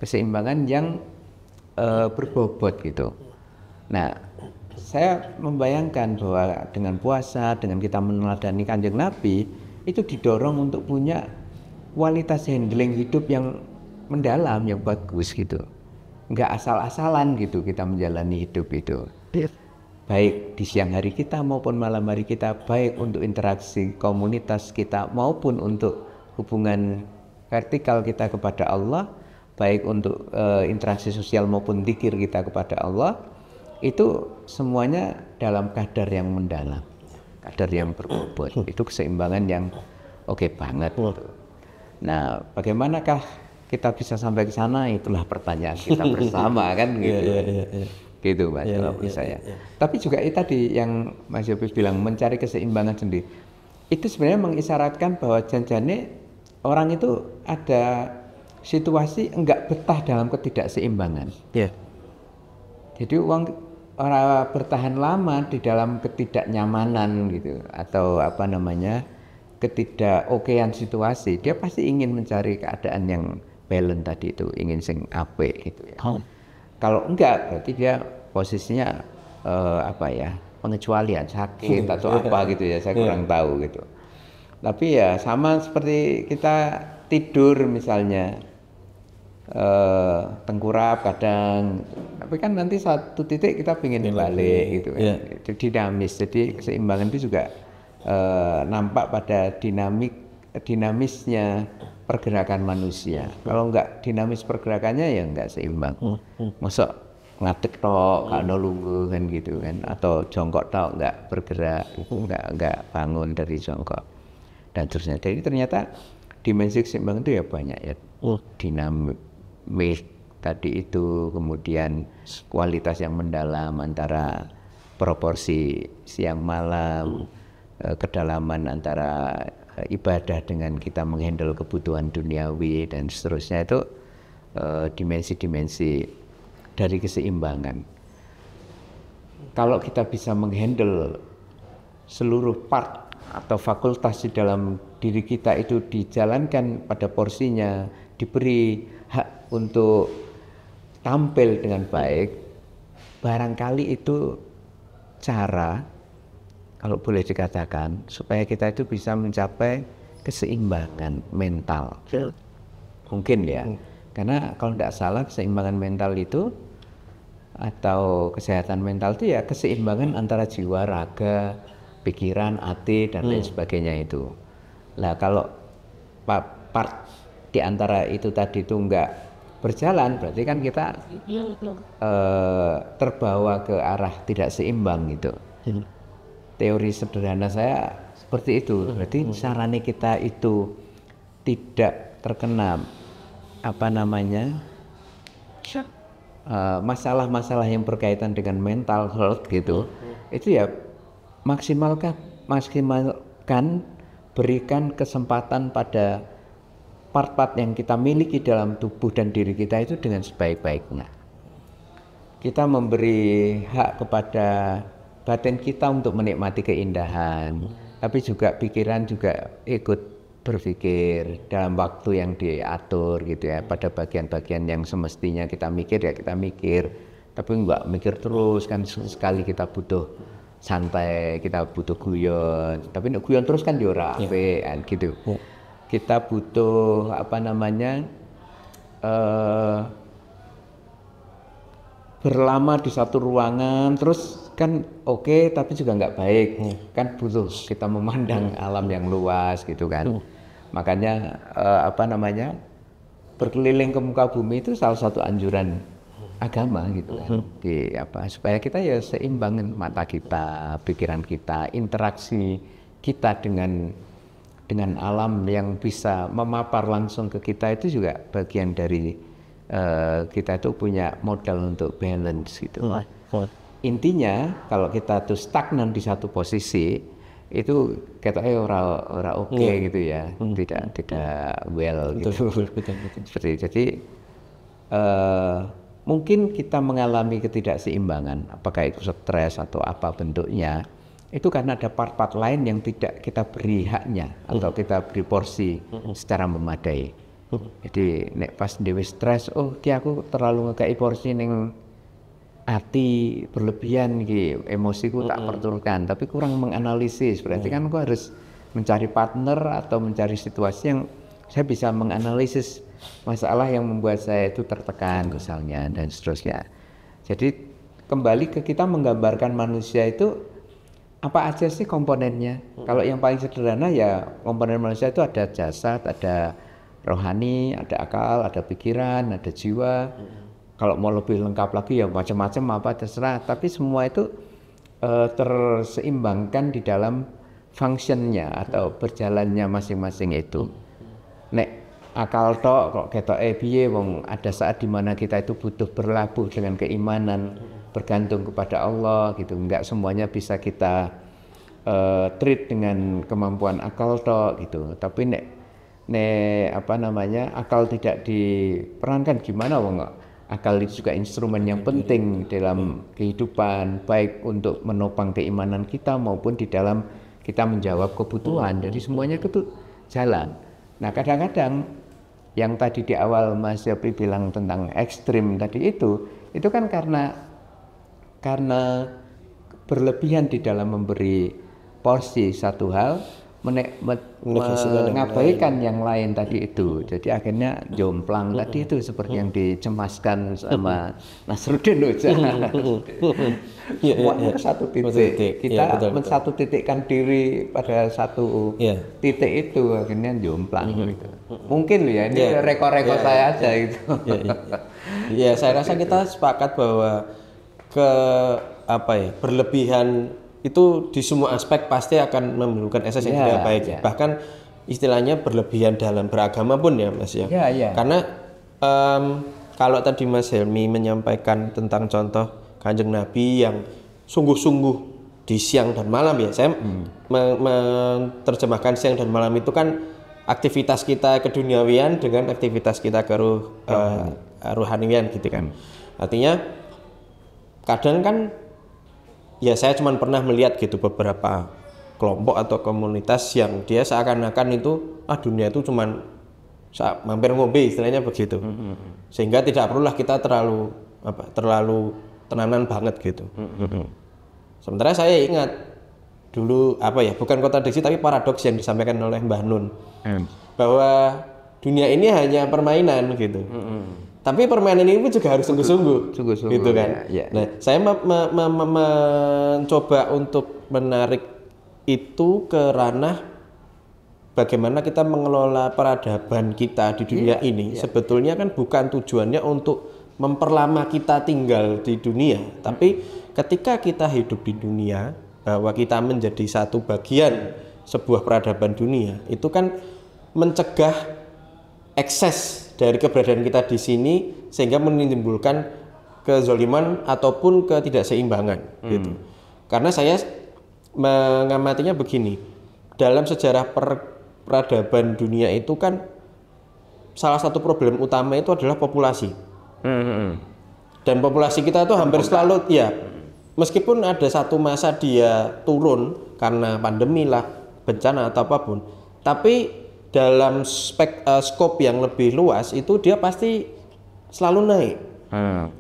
Keseimbangan yang berbobot gitu. Nah, saya membayangkan bahwa dengan puasa, dengan kita meneladani Kanjeng Nabi, itu didorong untuk punya kualitas handling hidup yang mendalam, yang bagus gitu. Enggak asal-asalan gitu kita menjalani hidup itu. Baik di siang hari kita maupun malam hari kita, baik untuk interaksi komunitas kita maupun untuk hubungan vertikal kita kepada Allah, baik untuk interaksi sosial maupun zikir kita kepada Allah, itu semuanya dalam kadar yang mendalam, kadar yang berbobot. Itu keseimbangan yang oke banget gitu. Nah, bagaimanakah kita bisa sampai ke sana, itulah pertanyaan kita bersama kan gitu. Gitu Mas, kalau menurut saya. Tapi juga itu tadi yang Mas Yopi bilang, mencari keseimbangan sendiri. Itu sebenarnya mengisyaratkan bahwa janjane orang itu ada situasi enggak betah dalam ketidakseimbangan. Jadi orang bertahan lama di dalam ketidaknyamanan gitu, atau ketidakokean situasi, dia pasti ingin mencari keadaan yang balance tadi itu, ingin sing apik gitu ya. Kalau enggak berarti dia posisinya pengecualian, sakit atau apa gitu ya, saya kurang tahu gitu. Tapi ya sama seperti kita tidur misalnya, tengkurap kadang, tapi kan nanti satu titik kita pengen balik gitu kan. Itu dinamis, jadi keseimbangan itu juga nampak pada dinamisnya pergerakan manusia. Kalau enggak dinamis pergerakannya ya enggak seimbang. Masa ngadeg tok, gak ono lungguh kan gitu kan, atau jongkok tok enggak bergerak, enggak bangun dari jongkok dan seterusnya. Jadi ternyata dimensi keseimbangan itu ya banyak ya. Dinamis tadi itu, kemudian kualitas yang mendalam antara proporsi siang malam, kedalaman antara ibadah dengan kita menghandle kebutuhan duniawi dan seterusnya, itu dimensi-dimensi dari keseimbangan. Kalau kita bisa menghandle seluruh part atau fakultas di dalam diri kita itu dijalankan pada porsinya, diberi hak untuk tampil dengan baik, barangkali itu cara, kalau boleh dikatakan, supaya kita itu bisa mencapai keseimbangan mental. Mungkin ya, karena kalau tidak salah keseimbangan mental itu atau kesehatan mental itu ya keseimbangan antara jiwa, raga, pikiran, hati, dan lain sebagainya itu. Nah kalau part di antara itu tadi itu enggak berjalan, berarti kan kita terbawa ke arah tidak seimbang gitu. Teori sederhana saya seperti itu. Berarti sarana kita itu tidak terkena masalah-masalah yang berkaitan dengan mental health gitu. Itu ya maksimalkan berikan kesempatan pada part-part yang kita miliki dalam tubuh dan diri kita itu dengan sebaik-baiknya. Kita memberi hak kepada batin kita untuk menikmati keindahan, tapi juga pikiran juga ikut berpikir dalam waktu yang diatur gitu ya. Pada bagian-bagian yang semestinya kita mikir ya kita mikir, tapi enggak mikir terus kan. Sekali kita butuh santai, kita butuh guyon, tapi nek guyon terus kan yo ora apik kan gitu. Kita butuh berlama di satu ruangan terus kan oke, tapi juga nggak baik. Kan butuh kita memandang alam yang luas gitu kan. Makanya berkeliling ke muka bumi itu salah satu anjuran agama gitu kan. Supaya kita ya seimbangin mata kita, pikiran kita, interaksi kita dengan alam yang bisa memapar langsung ke kita itu juga bagian dari kita itu punya modal untuk balance gitu. Intinya kalau kita tuh stagnan di satu posisi itu katanya ora oke gitu ya, tidak well gitu. Betul. Seperti jadi mungkin kita mengalami ketidakseimbangan, apakah itu stres atau apa bentuknya, itu karena ada part-part lain yang tidak kita beri haknya atau kita beri porsi secara memadai. Jadi nek pas dhewe stres, aku terlalu ngekei porsi ning hati berlebihan iki, emosiku tak perturutkan, tapi kurang menganalisis. Berarti kan aku harus mencari partner atau mencari situasi yang saya bisa menganalisis masalah yang membuat saya itu tertekan misalnya dan seterusnya. Jadi kembali ke kita menggambarkan manusia itu apa aja sih komponennya. Kalau yang paling sederhana ya komponen manusia itu ada jasad, ada rohani, ada akal, ada pikiran, ada jiwa. Kalau mau lebih lengkap lagi ya macam-macam apa terserah, tapi semua itu terseimbangkan di dalam functionnya atau berjalannya masing-masing itu. Nek akal tok kok ketoke piye wong ada saat dimana kita itu butuh berlabuh dengan keimanan, bergantung kepada Allah gitu. Enggak semuanya bisa kita treat dengan kemampuan akal tok gitu. Tapi nek akal tidak diperankan gimana wong akal itu juga instrumen yang penting dalam kehidupan, baik untuk menopang keimanan kita maupun di dalam kita menjawab kebutuhan. Jadi semuanya itu jalan. Nah kadang-kadang yang tadi di awal Mas Yopi bilang tentang ekstrim tadi itu kan karena berlebihan di dalam memberi porsi satu hal, mengabaikan yang lain tadi itu. Jadi akhirnya jomplang tadi itu seperti yang dicemaskan sama Nasruddin Hoja. Semuanya ke satu titik. Kita satu titikkan diri pada satu titik itu akhirnya jomplang gitu. Mungkin ya ini rekor-rekor saya aja gitu. Ya saya rasa kita sepakat bahwa berlebihan itu di semua aspek pasti akan menimbulkan efek yang tidak baik. Bahkan istilahnya berlebihan dalam beragama pun ya Mas ya. Karena kalau tadi Mas Helmi menyampaikan tentang contoh Kanjeng Nabi yang sungguh-sungguh di siang dan malam ya. Saya menerjemahkan siang dan malam itu kan aktivitas kita keduniawian dengan aktivitas kita ke rohanian gitu kan. Artinya kadang kan ya saya cuma pernah melihat gitu beberapa kelompok atau komunitas yang dia seakan-akan itu dunia itu cuma mampir ngombe istilahnya begitu. Sehingga tidak perlulah kita terlalu tenanan banget gitu. Sementara saya ingat dulu bukan kontradiksi tapi paradoks yang disampaikan oleh Mbah Nun. Bahwa dunia ini hanya permainan gitu. Tapi permainan ini pun juga harus sungguh-sungguh gitu kan. Nah, saya mencoba untuk menarik itu ke ranah bagaimana kita mengelola peradaban kita di dunia ini. Sebetulnya kan bukan tujuannya untuk memperlama kita tinggal di dunia, tapi ketika kita hidup di dunia, bahwa kita menjadi satu bagian sebuah peradaban dunia, itu kan mencegah ekses dari keberadaan kita di sini sehingga menimbulkan kezaliman ataupun ketidakseimbangan gitu. Karena saya mengamatinya begini, dalam sejarah peradaban dunia itu kan salah satu problem utama itu adalah populasi. Dan populasi kita itu hampir selalu meskipun ada satu masa dia turun karena pandemi lah, bencana atau apapun, tapi dalam skop yang lebih luas itu dia pasti selalu naik.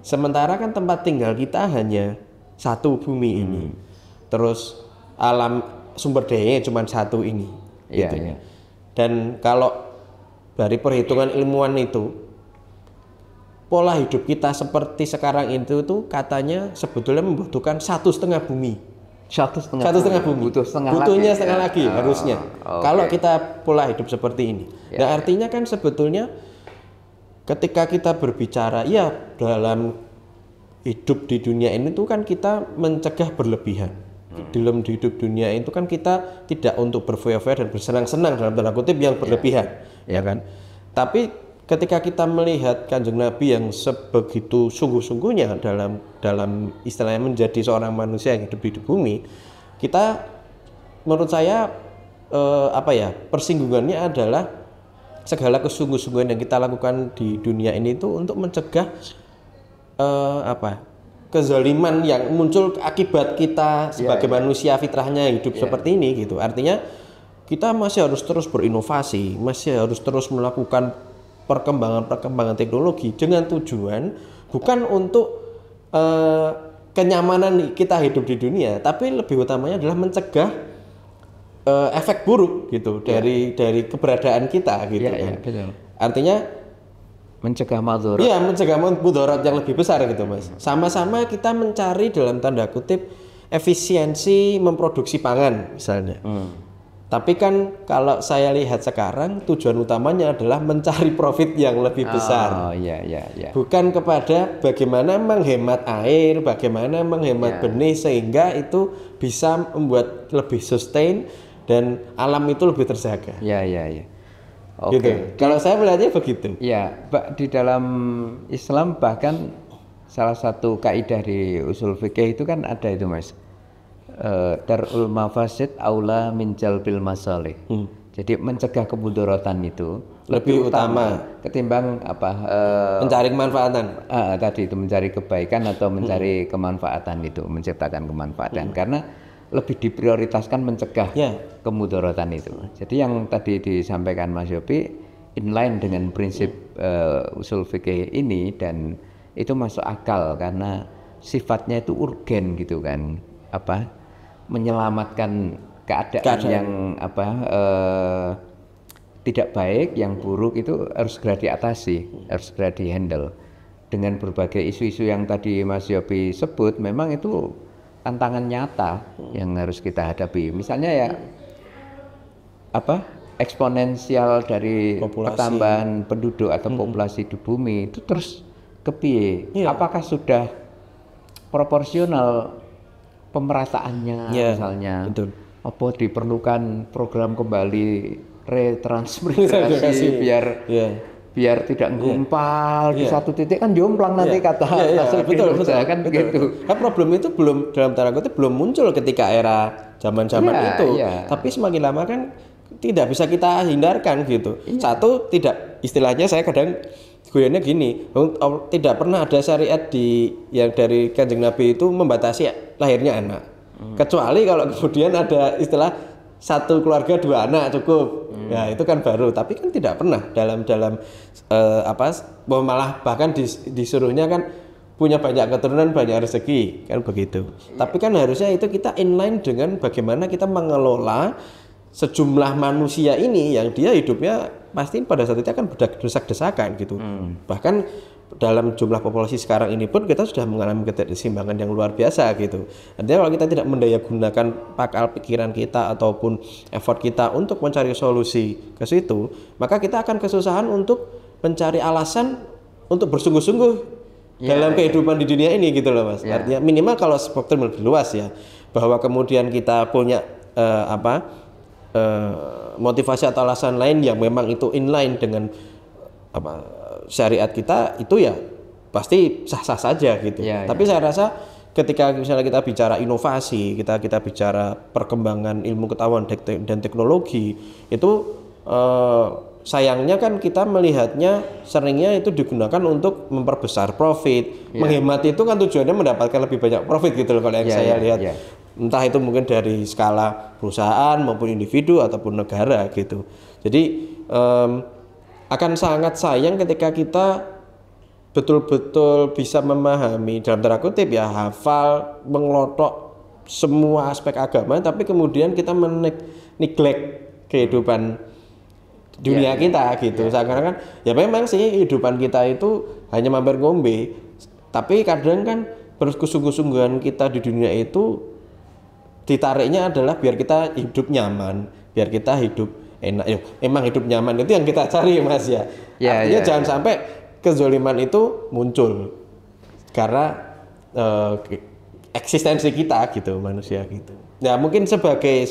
Sementara kan tempat tinggal kita hanya satu bumi ini. Terus alam sumber dayanya cuma satu ini. Gitu. Dan kalau dari perhitungan ilmuwan itu, pola hidup kita seperti sekarang itu tuh katanya sebetulnya membutuhkan 1,5 bumi. 1,5 bumi. Butuhnya setengah lagi harusnya. Kalau kita pola hidup seperti ini. Nah, artinya kan sebetulnya ketika kita berbicara dalam hidup di dunia ini tuh kan kita mencegah berlebihan. Dalam hidup dunia itu kan kita tidak untuk berfoya-foya dan bersenang-senang dalam tanda kutip yang berlebihan, ya kan? Tapi ketika kita melihat Kanjeng Nabi yang sebegitu sungguh-sungguhnya dalam istilahnya menjadi seorang manusia yang hidup di bumi, kita menurut saya persinggungannya adalah segala kesungguh-sungguhan yang kita lakukan di dunia ini itu untuk mencegah kezaliman yang muncul akibat kita sebagai manusia fitrahnya hidup seperti ini gitu. Artinya kita masih harus terus berinovasi, masih harus terus melakukan perkembangan teknologi dengan tujuan bukan untuk kenyamanan kita hidup di dunia, tapi lebih utamanya adalah mencegah efek buruk gitu dari keberadaan kita gitu kan. Betul. Artinya mencegah madharat. Iya, mencegah mudarat yang lebih besar gitu, Mas. Sama-sama kita mencari dalam tanda kutip efisiensi memproduksi pangan misalnya. Tapi kan kalau saya lihat sekarang tujuan utamanya adalah mencari profit yang lebih besar. Bukan kepada bagaimana menghemat air, bagaimana menghemat benih sehingga itu bisa membuat lebih sustain dan alam itu lebih terjaga. Gitu. Kalau saya melihatnya begitu. Di dalam Islam bahkan salah satu kaidah di usul fikih itu kan ada itu, Mas. Darul mafasid aula min jalbil masalih. Jadi mencegah kemudaratan itu lebih utama ketimbang mencari kemanfaatan. Tadi itu mencari kebaikan atau mencari kemanfaatan itu, menciptakan kemanfaatan karena lebih diprioritaskan mencegah kemudaratan itu. Jadi yang tadi disampaikan Mas Yopi inline dengan prinsip usul fikih ini dan itu masuk akal karena sifatnya itu urgen gitu kan, menyelamatkan keadaan yang tidak baik, yang buruk itu harus segera diatasi, harus segera dihandle dengan berbagai isu-isu yang tadi Mas Yopi sebut. Memang itu tantangan nyata yang harus kita hadapi. Misalnya eksponensial dari pertambahan penduduk atau populasi di bumi itu terus kepiye? Apakah sudah proporsional pemerataannya misalnya? Betul. Apa diperlukan program kembali retransmigrasi biar tidak gumpal di satu titik kan jomplang nanti kata betul kan begitu. Kan problem itu belum dalam tanda kutip belum muncul ketika era zaman-zaman itu. Tapi semakin lama kan tidak bisa kita hindarkan gitu. Satu, tidak, istilahnya saya kadang goyangnya gini, tidak pernah ada syariat yang dari Kanjeng Nabi itu membatasi lahirnya anak. Kecuali kalau kemudian ada istilah satu keluarga 2 anak cukup. Ya itu kan baru, tapi kan tidak pernah dalam malah bahkan disuruhnya kan punya banyak keturunan, banyak rezeki kan begitu. Tapi kan harusnya itu kita inline dengan bagaimana kita mengelola sejumlah manusia ini yang dia hidupnya pasti pada saat itu akan berdesak-desakan gitu. Bahkan dalam jumlah populasi sekarang ini pun kita sudah mengalami ketidakseimbangan yang luar biasa gitu. Artinya kalau kita tidak mendayagunakan akal pikiran kita ataupun effort kita untuk mencari solusi ke situ, maka kita akan kesusahan untuk mencari alasan untuk bersungguh-sungguh dalam kehidupan di dunia ini gitu loh Mas. Artinya minimal kalau spektrum lebih luas ya, bahwa kemudian kita punya motivasi atau alasan lain yang memang itu inline dengan syariat kita, itu ya pasti sah-sah saja gitu. Tapi saya rasa ketika misalnya kita bicara inovasi, kita bicara perkembangan ilmu pengetahuan dan teknologi, itu sayangnya kan kita melihatnya seringnya itu digunakan untuk memperbesar profit. Menghemat itu kan tujuannya mendapatkan lebih banyak profit gitu loh kalau yang saya lihat. Entah itu mungkin dari skala perusahaan maupun individu ataupun negara gitu. Jadi akan sangat sayang ketika kita betul-betul bisa memahami dalam tanda kutip ya, hafal, mengelotok semua aspek agama, tapi kemudian kita neglect kehidupan dunia kita gitu. Seakan-akan ya memang sih kehidupan kita itu hanya mampir ngombe, tapi kadang kan kesungguh-sungguhan kita di dunia itu ditariknya adalah biar kita hidup nyaman, biar kita hidup enak. Emang hidup nyaman itu yang kita cari Mas ya. Artinya jangan sampai kezoliman itu muncul karena eksistensi kita gitu, manusia gitu. Ya mungkin sebagai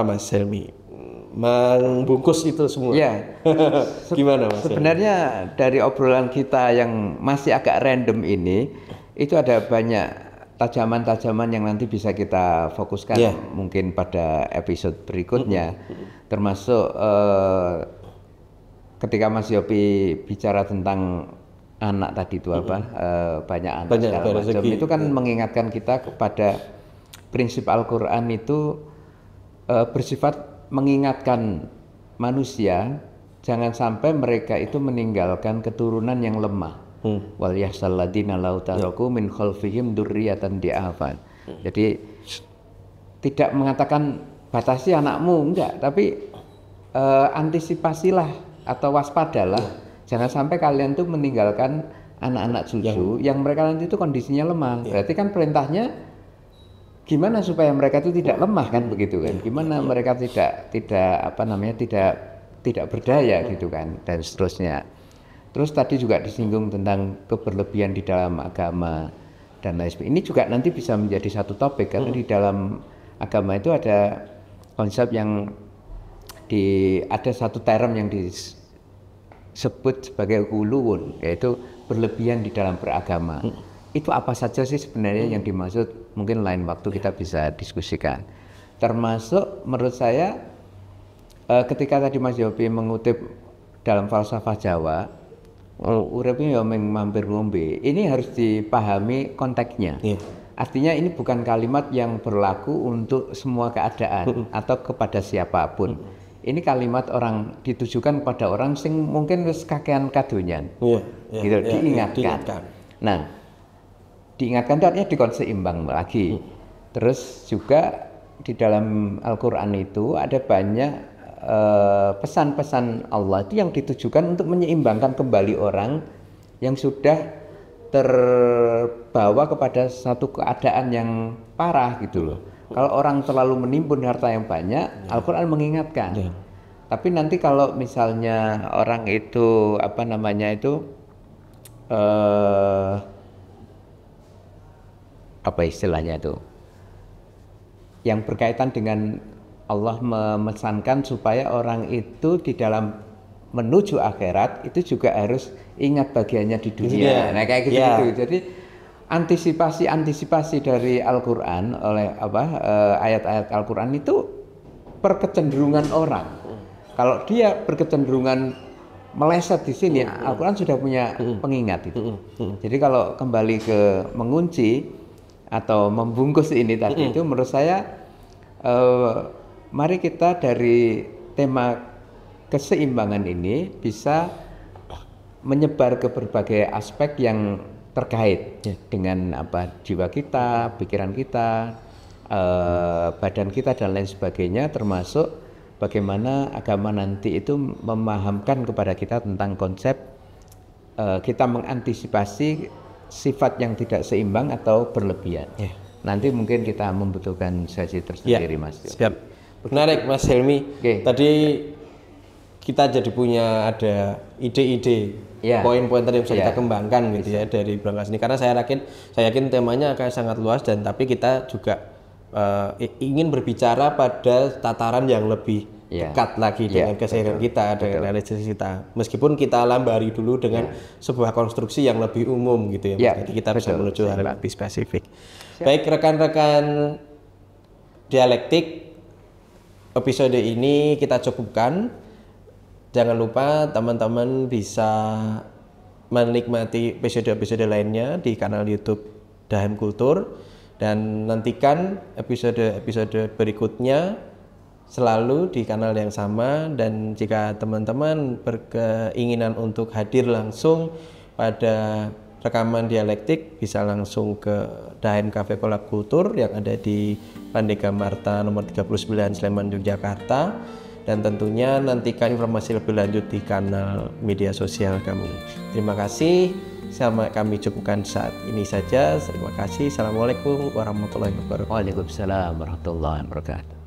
Mas Helmi membungkus itu semua. Gimana Mas? Sebenarnya dari obrolan kita yang masih agak random ini, itu ada banyak tajaman-tajaman yang nanti bisa kita fokuskan mungkin pada episode berikutnya. Termasuk ketika Mas Yopi bicara tentang anak tadi itu banyak anak segala macam, itu kan mengingatkan kita kepada prinsip Al-Quran itu bersifat mengingatkan manusia jangan sampai mereka itu meninggalkan keturunan yang lemah. Wal yahsal ladina law taraku min khalfihim dzurriyyatan di'afan. Jadi tidak mengatakan batasi anakmu, enggak, tapi antisipasilah atau waspadalah jangan sampai kalian tuh meninggalkan anak-anak cucu yang mereka nanti itu kondisinya lemah. Berarti kan perintahnya gimana supaya mereka itu tidak lemah kan begitu kan? Gimana mereka tidak berdaya gitu kan, dan seterusnya. Terus tadi juga disinggung tentang keberlebihan di dalam agama dan lain sebagainya. Ini juga nanti bisa menjadi satu topik karena di dalam agama itu ada konsep yang ada satu term yang disebut sebagai ghuluwun, yaitu berlebihan di dalam beragama. Itu apa saja sih sebenarnya yang dimaksud? Mungkin lain waktu kita bisa diskusikan. Termasuk menurut saya ketika tadi Mas Yopi mengutip dalam falsafah Jawa, uripnya ya mampir ngombe, ini harus dipahami konteksnya. Artinya ini bukan kalimat yang berlaku untuk semua keadaan atau kepada siapapun. Ini kalimat ditujukan kepada orang sing mungkin wis kakean kadonyan. Gitu, diingatkan. Nah, diingatkan itu artinya dikonseimbang lagi. Terus juga di dalam Al-Quran itu ada banyak pesan-pesan Allah itu yang ditujukan untuk menyeimbangkan kembali orang yang sudah terbawa kepada satu keadaan yang parah gitu loh. Kalau orang terlalu menimbun harta yang banyak, Al-Quran mengingatkan. Tapi nanti kalau misalnya orang itu apa istilahnya itu, yang berkaitan dengan Allah memesankan supaya orang itu di dalam menuju akhirat itu juga harus ingat bagiannya di dunia. Nah kayak gitu. Jadi antisipasi dari Al-Quran oleh ayat-ayat Al-Quran itu perkecenderungan orang. Kalau dia berkecenderungan meleset di sini, Al-Quran sudah punya pengingat itu. Jadi kalau kembali ke mengunci atau membungkus ini tadi itu menurut saya Mari kita dari tema keseimbangan ini bisa menyebar ke berbagai aspek yang terkait dengan jiwa kita, pikiran kita, badan kita dan lain sebagainya, termasuk bagaimana agama nanti itu memahamkan kepada kita tentang konsep kita mengantisipasi sifat yang tidak seimbang atau berlebihan. Nanti mungkin kita membutuhkan sesi tersendiri, Mas. Siap. Menarik, Mas Helmi. Tadi kita jadi punya ada ide-ide, poin-poin tadi yang bisa kita kembangkan gitu ya dari berangkas ini. Karena saya yakin temanya akan sangat luas, dan tapi kita juga ingin berbicara pada tataran yang lebih dekat lagi dengan keseharian kita, dengan realitas kita. Meskipun kita lambari dulu dengan sebuah konstruksi yang lebih umum gitu ya. Jadi kita bisa menuju hal lebih spesifik. Baik rekan-rekan dialektik, episode ini kita cukupkan. Jangan lupa teman-teman bisa menikmati episode-episode lainnya di kanal YouTube Dahem Kultur, dan nantikan episode-episode berikutnya selalu di kanal yang sama. Dan jika teman-teman berkeinginan untuk hadir langsung pada rekaman dialektik, bisa langsung ke Dahem Cafe Kolak Kultur yang ada di Pandega Marta nomor 39 Sleman, Yogyakarta. Dan tentunya nantikan informasi lebih lanjut di kanal media sosial kami. Terima kasih. Kami cukupkan saat ini saja. Terima kasih. Assalamualaikum warahmatullahi wabarakatuh. Waalaikumsalam warahmatullahi wabarakatuh.